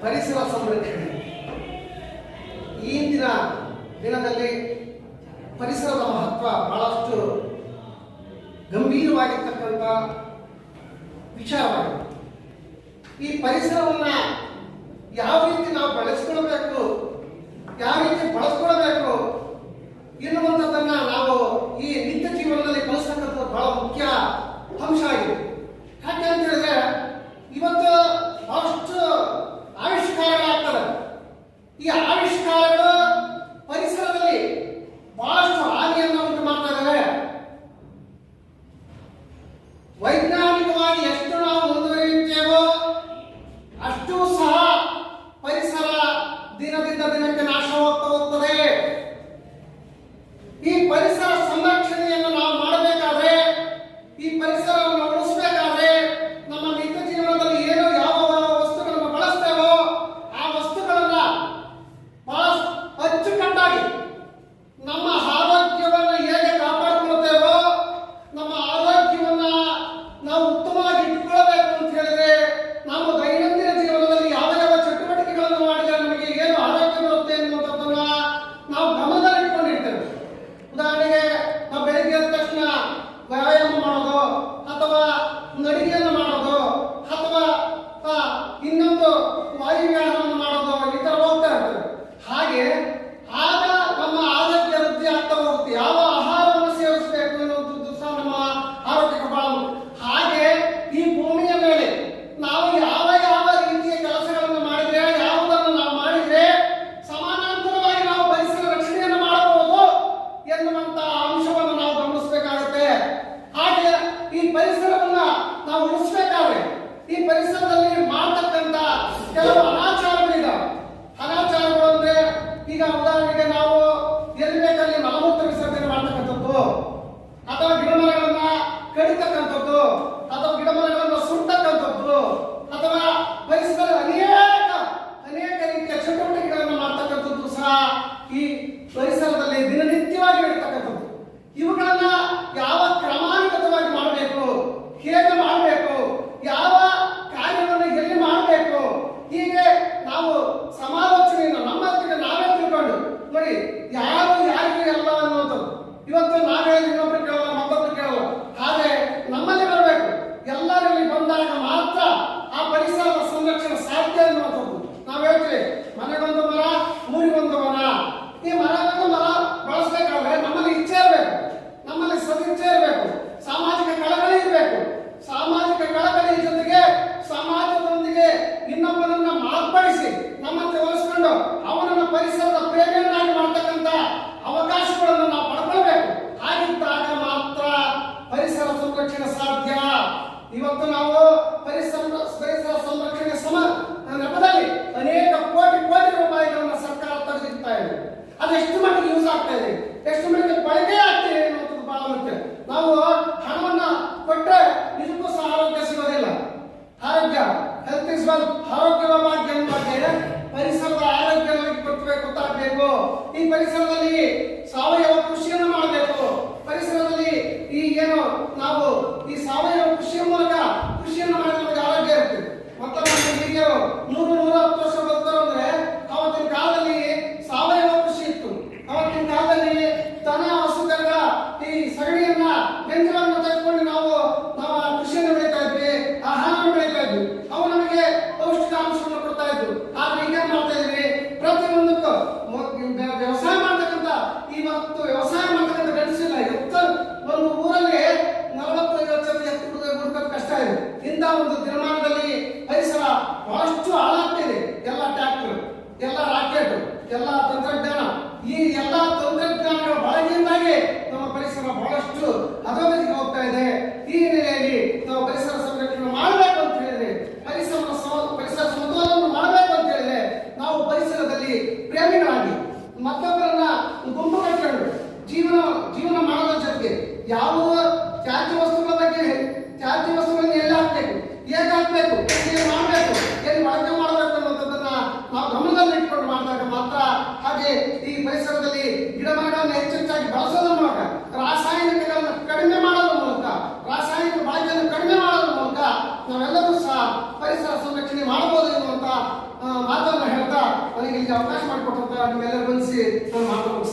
ಪರಿಸರ ಸಂರಕ್ಷಣೆ. ಇಂದಿನ ದಿನದಲ್ಲಿ ಪರಿಸರದ ಮಹತ್ವ ಬಹಳಷ್ಟು ಗಂಭೀರವಾಗಿರ್ತಕ್ಕಂಥ ವಿಚಾರವಾಗಿದೆ. ಈ ಪರಿಸರವನ್ನ ಯಾವ ರೀತಿ ನಾವು ಬೆಳೆಸ್ಕೊಳ್ಬೇಕು, ಯಾವ ರೀತಿ ಬಳಸ್ಕೊಳ್ಬೇಕು ಎನ್ನುವಂಥದ್ದನ್ನ ನಾವು ಈ ನಿತ್ಯ ಜೀವನದಲ್ಲಿ ಕಲಿಸ್ತಕ್ಕಂಥದ್ದು ಬಹಳ ಮುಖ್ಯ ಅಂಶ ಆಗಿದೆ. ಯಾಕೆ ಅಂತ ಹೇಳಿದ್ರೆ ಇವತ್ತು ಬಹಳಷ್ಟು ಆವಿಷ್ಕಾರಗಳಾಗ್ತವೆ. ಈ ಆವಿಷ್ಕಾರಗಳು ಪರಿಸರದಲ್ಲಿ ಬಹಳಷ್ಟು ಹಾನಿಯನ್ನು ಉಂಟು ಮಾಡ್ತಾ ಇದ್ದಾವೆ. ವೈಜ್ಞಾನಿಕವಾಗಿ ಎಷ್ಟು ನಾವು ಮುಂದುವರಿಯುತ್ತೇವೋ ಅಷ್ಟೂ ಸಹ ಪರಿಸರ ದಿನದಿಂದ ದಿನಕ್ಕೆ ನಾಶವಾಗ್ತಾ ಹೋಗ್ತದೆ. ಈ ಪರಿಸರ ಸಂರಕ್ಷಣೆಯನ್ನು ನಾವು ಮಾಡಬೇಕಾದ್ರೆ, ಈ ಪರಿಸರವನ್ನು ಉಳಿಸಬೇಕಾದ್ರೆ ನಮ್ಮ ನಿತ್ಯ ಜೀವನದಲ್ಲಿ ಏನು ಯಾವ ವಸ್ತುಗಳನ್ನು ಬಳಸ್ತೇವೋ ಆ ವಸ್ತುಗಳನ್ನ ಬಹಳ ಅಚ್ಚುಕಟ್ಟಾಗಿ ನಮ್ಮ ಆರೋಗ್ಯವನ್ನು ಹೇಗೆ ಕಾಪಾಡಿಕೊಳ್ಳುತ್ತೇವೋ, ನಮ್ಮ ಆರೋಗ್ಯವನ್ನ ನಾವು ಉತ್ತಮವಾಗಿ ಇಟ್ಕೊಳ್ಬೇಕು ಅಂತ ಹೇಳಿದ್ರೆ ನಾವು ದೈನಂದಿನ ಜೀವನದಲ್ಲಿ ಯಾವ ಯಾವ ಚಟುವಟಿಕೆಗಳನ್ನು ಮಾಡಿದರೆ ನಮಗೆ ಏನು ಆರೋಗ್ಯ ಬರುತ್ತೆ ಎನ್ನುವಂಥದ್ದನ್ನ ನಾವು ಗಮನದಲ್ಲಿಟ್ಕೊಂಡಿರ್ತೇವೆ. ಉದಾಹರಣೆಗೆ ನಾವು ಬೆಳಿಗ್ಗೆ ಎದ್ದ ತಕ್ಷಣ ವ್ಯಾಯಾಮ ಮಾಡೋದು, ಅಥವಾ ನಡಿಗೆಯನ್ನು ಮಾಡೋದು, ಅಥವಾ ಇನ್ನೊಂದು ವಾಯುವ್ಯಾನವನ್ನು ಮಾಡೋದು, ಈ ಥರ ಹೋಗ್ತಾ ಇರ್ತೇವೆ. ಹಾಗೆ ಆಗ ನಮ್ಮ ಆರೋಗ್ಯ ವೃದ್ಧಿ ಆಗ್ತಾ ಹೋಗುತ್ತೆ. ಯಾವ ಆಹಾರವನ್ನು ಸೇವಿಸಬೇಕು ಎನ್ನುವಂಥದ್ದು ಸಹ ನಮ್ಮ ಆರೋಗ್ಯಕ್ಕೆ ಬಹಳ ಮುಖ್ಯ. ಹಾಗೆ ಈ ಭೂಮಿಯ ಮೇಲೆ ನಾವು ಯಾವ ಯಾವ ರೀತಿಯ ಕೆಲಸಗಳನ್ನು ಮಾಡಿದ್ರೆ, ಯಾವುದನ್ನು ನಾವು ಮಾಡಿದ್ರೆ ಸಮಾನಾಂತರವಾಗಿ ನಾವು ಪರಿಸರ ರಕ್ಷಣೆಯನ್ನು ಮಾಡಬಹುದು ಎನ್ನುವಂತ ಅಂಶವನ್ನು ನಾವು ಗಮನಿಸಬೇಕಾಗುತ್ತೆ. ಹಾಗೆ ಈ ಪರಿಸರವನ್ನ ನಾವು ಉಳಿಸಬೇಕಾದ್ರೆ ಈ ಪರಿಸರದಲ್ಲಿ ಮಾಡತಕ್ಕಂತ ಕೆಲವು ಅನಾಚಾರಗಳಿದಾವೆ. ಅನಾಚಾರಗಳು ಅಂದ್ರೆ ಈಗ ಉದಾಹರಣೆಗೆ ನಾವು ಎಲ್ಲಿ ಬೇಕಲ್ಲಿ ಮಲಮೂತ್ರ ವಿಸರ್ಜನೆ ಮಾಡ್ತಕ್ಕಂಥದ್ದು, ಅಥವಾ ಗಿಡಮರಗಳನ್ನ ಕಡಿತಕ್ಕಂಥದ್ದು, ಅಥವಾ ಗಿಡಮರಗಳನ್ನ ಸುಡ್ತಕ್ಕಂಥದ್ದು, ಅಥವಾ ಪರಿಸರದ ಅನೇಕ ರೀತಿಯ ಚಟುವಟಿಕೆಗಳನ್ನು ಮಾಡ್ತಕ್ಕಂಥದ್ದು ಸಹ ಈ ಪರಿಸರದಲ್ಲಿ ದಿನನಿತ್ಯವಾಗಿ ಇರ್ತಕ್ಕಂಥದ್ದು. ಇವುಗಳನ್ನ ಯಾವ ಕ್ರಮಾನುಗತವಾಗಿ ಮಾಡಬೇಕು, ಹೇಗೆ ಮಾಡಬೇಕು, ಯಾವ ಕಾರ್ಯವನ್ನು ಎಲ್ಲಿ ಮಾಡಬೇಕು, ಹೀಗೆ ನಾವು ಸಮಾಲೋಚನೆಯನ್ನು ನಮ್ಮೊತ್ತಿಗೆ ನಾವೇ ತಿಳ್ಕೊಂಡು ನೋಡಿ, ಯಾರು ಯಾರಿಗೂ ಎಲ್ಲ ಅನ್ನುವಂಥದ್ದು. ಇವತ್ತು ನಾವೇ ಇನ್ನೊಬ್ರು ಕೇಳಲ್ಲ, ಮತ್ತೊಬ್ರು ಕೇಳಲ್ಲ. ಹಾಗೆ ನಮ್ಮಲ್ಲಿ ಬರಬೇಕು. ಎಲ್ಲರಲ್ಲಿ ಬಂದಾಗ ಮಾತ್ರ ಆ ಪರಿಸರದ ಸಂರಕ್ಷಣೆ ಸಾಧ್ಯ ಅನ್ನುವಂಥದ್ದು. ನಾವು ಹೇಳ್ತೀವಿ ಮನೆಗೊಂದು ಮರ, ಊರಿಗೊಂದು ವನ. ಈ ಮರಗೊಂದು ಮರ ಬಳಸಬೇಕಾದ್ರೆ ನಮ್ಮಲ್ಲಿ ಇಚ್ಛೆ ಇರಬೇಕು, ನಮ್ಮಲ್ಲಿ ಸದಿಚ್ಛೆ ಇರಬೇಕು, ಸಾಮಾಜಿಕ ಕಳಕಳಿ ಇರಬೇಕು. ಸಾಮಾಜಿಕ ಕಳಕಳಿ ಜೊತೆಗೆ ಸಮಾಜದೊಂದಿಗೆ ಇನ್ನೊಬ್ಬರನ್ನ ಮಾರ್ಪಡಿಸಿ ನಮ್ಮಂತೆ ಹೋಲಿಸ್ಕೊಂಡು ಅವನನ್ನ ಪರಿಸರದ ಪ್ರೇಮಿಯನ್ನಾಗಿ ಮಾಡ್ತಕ್ಕಂಥ ಅವಕಾಶಗಳನ್ನು ನಾವು ಪಡ್ಕೊಳ್ಬೇಕು. ಹಾಗಿದ್ದಾಗ ಮಾತ್ರ ಪರಿಸರ ಸಂರಕ್ಷಣೆ ಸಾಧ್ಯ. ಇವತ್ತು ನಾವು ಪರಿಸರ ಸಂರಕ್ಷಣೆ ನೆಪದಲ್ಲಿ ಅನೇಕ ಕೋಟಿ ರೂಪಾಯಿಗಳನ್ನು ಸರ್ಕಾರ ತೆಗೆದಿರ್ತಾ ಇದೆ. ಅದೆಷ್ಟು ಮಟ್ಟಿಗೆ ಯೂಸ್ ಆಗ್ತಾ ಇದೆ, ಎಷ್ಟು ಮಟ್ಟಿಗೆ ಬಳಕೆ ಆಗ್ತಿದೆ ಅನ್ನುವಂಥದ್ದು ಬಹಳ ಮುಖ್ಯ. ನಾವು ಹಣವನ್ನ ಕೊಟ್ಟರೆ ಇದಕ್ಕೂ ಸಹ ಆರೋಗ್ಯ ಸಿಗೋದಿಲ್ಲ. ಆರೋಗ್ಯ, ಹೆಲ್ತ್ ಇಸ್ ವೆಲ್ತ್, ಆರೋಗ್ಯವ ಭಾಗ್ಯ ಬಗ್ಗೆ ಪರಿಸರದ ಆರೋಗ್ಯ ಗೊತ್ತಾಗಬೇಕು. ಈ ಪರಿಸರದಲ್ಲಿ ಸಾವಯವ ಕೃಷಿಯನ್ನು ಮಾಡಬೇಕು. ಪರಿಸರದಲ್ಲಿ ಈ ಏನು ನಾವು ಈ ಸಾವಯವ ಕೃಷಿಯ ಮೂಲಕ ಕೃಷಿಯನ್ನು ಮಾಡಿದ್ರೆ ನಮಗೆ ಆರೋಗ್ಯ ಇರುತ್ತೆ. ಮತ್ತೆ ನಮ್ಮ ಹಿರಿಯರು 100-110 ವರ್ಷ ಬದುಕರು ಅಂದ್ರೆ ಅವತ್ತಿನ ಕಾಲದಲ್ಲಿ ಸಾವಯವ ಕೃಷಿ ಇತ್ತು. ಅವತ್ತಿನ ಕಾಲದಲ್ಲಿ ದನ ಹಸುಗಳ ಈ ಸಗಣಿಯನ್ನ ಬೆಂಜಲನ್ನು ತೆಗೆದುಕೊಂಡು ನಾವು ಕೃಷಿಯನ್ನು ಬೆಳೀತಾ ಇದ್ವಿ, ಆಹಾರವನ್ನು ಬೆಳೀತಾ ಇದ್ವಿ. ಅವು ನಮಗೆ ಪೌಷ್ಟಿಕಾಂಶವನ್ನು ಕೊಡ್ತಾ ಇದ್ವು. ಆದ್ರೆ ಈಗ ಮಾಡ್ತಾ ಇದ್ವಿ ಪ್ರತಿಯೊಂದಕ್ಕೂ ವ್ಯವಸಾಯ ಮಾಡ್ತಕ್ಕಂಥ, ಇವತ್ತು ವ್ಯವಸಾಯ ಮಾಡ್ತಕ್ಕಂಥ ಗಂಡಸಿಲ್ಲ. ಒಂದು ಊರಲ್ಲಿ 40-50 ಎತ್ತು ಹುಡುಕೋದು ಕಷ್ಟ ಇದೆ. ಇಂಥ ಒಂದು ದಿನಮಾನದಲ್ಲಿ ಪರಿಸರ ಬಹಳಷ್ಟು ಹಾಳಾಗ್ತಿದೆ. ಎಲ್ಲ ಟ್ರ್ಯಾಕ್ಟರ್, ಎಲ್ಲ ರಾಕೆಟ್, ಎಲ್ಲ ತಂತ್ರಜ್ಞಾನ, ಈ ಎಲ್ಲ ತಂತ್ರಜ್ಞಾನಗಳ ಬಳಕೆಯಿಂದಾಗಿ ನಮ್ಮ ಪರಿಸರ ಬಹಳಷ್ಟು ಅಧೋಗತಿಗೆ ಹೋಗ್ತಾ ಇದೆ. ಈ ಹಿನ್ನೆಲೆಯಲ್ಲಿ ನಾವು ಪರಿಸರ ಸಂರಕ್ಷಣೆ ಮಾಡಬೇಕು ಅಂತ ಹೇಳಿದ್ರೆ, ಪರಿಸರ ಸಮತೋಲನವನ್ನು ಮಾಡಬೇಕು ಅಂತ ಹೇಳಿದ್ರೆ ನಾವು ಪರಿಸರದಲ್ಲಿ ಪ್ರೇಮಿಗಳಾಗಿ ಮತ್ತೊಬ್ಬರನ್ನ ಗುಂಪು ಕಟ್ಟಿಕೊಂಡು ಜೀವನ ಮಾಡೋದ್ರ ಜೊತೆಗೆ ಯಾವ ತ್ಯಾಜ್ಯ ವಸ್ತುಗಳ ಬಗ್ಗೆ, ತ್ಯಾಜ್ಯ ವಸ್ತುಗಳನ್ನು ಎಲ್ಲಿ ಹಾಕ್ಬೇಕು, ಹೇಗೆ ಹಾಕ್ಬೇಕು, ಎಲ್ಲಿ ಮಾಡಬೇಕು, ಎಲ್ಲಿ ಬಳಕೆ ಮಾಡಬೇಕು ಅನ್ನೋದನ್ನ ನಾವು ಗಮನದಲ್ಲಿ ಇಟ್ಕೊಂಡು ಮಾಡಿದಾಗ ಮಾತ್ರ. ಹಾಗೆ ಈ ಪರಿಸರದಲ್ಲಿ ಗಿಡ ಮರಗಳನ್ನು ಹೆಚ್ಚೆಚ್ಚಾಗಿ ಬಳಸೋದ್ರ ಮೂಲಕ, ರಾಸಾಯನಿಕಗಳನ್ನು ಕಡಿಮೆ ಮಾಡೋದ್ರ ಮೂಲಕ, ರಾಸಾಯನಿಕ ಬಳಕೆಯನ್ನು ಕಡಿಮೆ ಮಾಡೋದ್ರ ಮೂಲಕ ನಾವೆಲ್ಲರೂ ಸಹ ಪರಿಸರ ಸಂರಕ್ಷಣೆ ಮಾಡಬಹುದು ಎನ್ನುವಂತ ಮಾತು ನನಗೆ ಇಲ್ಲಿ ಅವಕಾಶ ಮಾಡಿಕೊಟ್ಟಂತ ನಿಮ್ಮೆಲ್ಲರೂ ಬಂದಿಸಿ ನಾನು ಮಾತನ್ನು